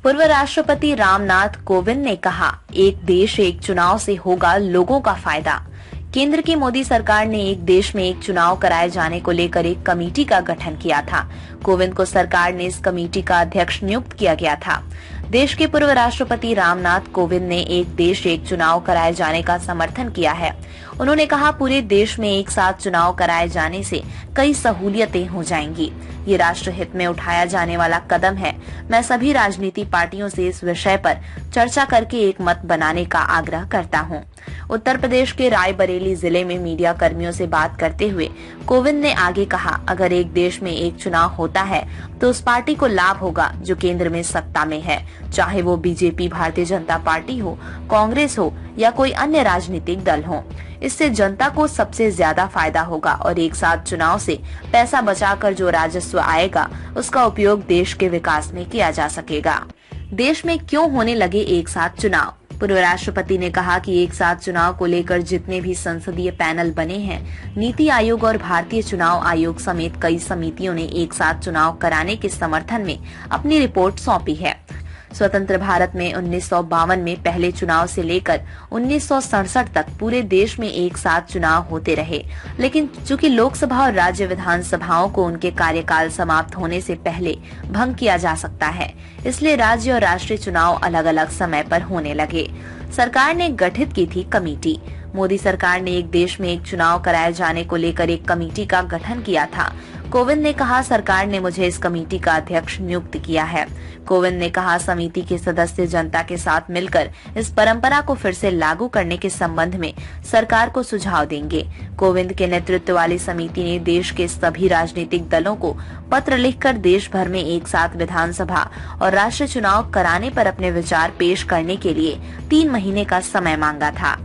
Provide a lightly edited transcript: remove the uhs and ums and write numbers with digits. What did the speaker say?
पूर्व राष्ट्रपति रामनाथ कोविंद ने कहा, एक देश एक चुनाव से होगा लोगों का फायदा। केंद्र की मोदी सरकार ने एक देश में एक चुनाव कराए जाने को लेकर एक कमेटी का गठन किया था। कोविंद को सरकार ने इस कमेटी का अध्यक्ष नियुक्त किया गया था। देश के पूर्व राष्ट्रपति रामनाथ कोविंद ने एक देश एक चुनाव कराए जाने का समर्थन किया है। उन्होंने कहा, पूरे देश में एक साथ चुनाव कराए जाने से कई सहूलियतें हो जाएंगी। ये राष्ट्र हित में उठाया जाने वाला कदम है। मैं सभी राजनीतिक पार्टियों से इस विषय पर चर्चा करके एक मत बनाने का आग्रह करता हूँ। उत्तर प्रदेश के रायबरेली जिले में मीडिया कर्मियों से बात करते हुए कोविंद ने आगे कहा, अगर एक देश में एक चुनाव होता है तो उस पार्टी को लाभ होगा जो केंद्र में सत्ता में है, चाहे वो बीजेपी, भारतीय जनता पार्टी हो, कांग्रेस हो या कोई अन्य राजनीतिक दल हो। इससे जनता को सबसे ज्यादा फायदा होगा और एक साथ चुनाव से पैसा बचाकर जो राजस्व आएगा उसका उपयोग देश के विकास में किया जा सकेगा। देश में क्यों होने लगे एक साथ चुनाव? पूर्व राष्ट्रपति ने कहा कि एक साथ चुनाव को लेकर जितने भी संसदीय पैनल बने हैं, नीति आयोग और भारतीय चुनाव आयोग समेत कई समितियों ने एक साथ चुनाव कराने के समर्थन में अपनी रिपोर्ट सौंपी है। स्वतंत्र भारत में 1952 में पहले चुनाव से लेकर 1967 तक पूरे देश में एक साथ चुनाव होते रहे, लेकिन चूंकि लोकसभा और राज्य विधानसभाओं को उनके कार्यकाल समाप्त होने से पहले भंग किया जा सकता है, इसलिए राज्य और राष्ट्रीय चुनाव अलग अलग समय पर होने लगे। सरकार ने गठित की थी कमेटी। मोदी सरकार ने एक देश में एक चुनाव कराए जाने को लेकर एक कमेटी का गठन किया था। कोविंद ने कहा, सरकार ने मुझे इस कमेटी का अध्यक्ष नियुक्त किया है। कोविंद ने कहा, समिति के सदस्य जनता के साथ मिलकर इस परंपरा को फिर से लागू करने के संबंध में सरकार को सुझाव देंगे। कोविंद के नेतृत्व वाली समिति ने देश के सभी राजनीतिक दलों को पत्र लिखकर देश भर में एक साथ विधानसभा और राष्ट्रीय चुनाव कराने पर अपने विचार पेश करने के लिए 3 महीने का समय मांगा था।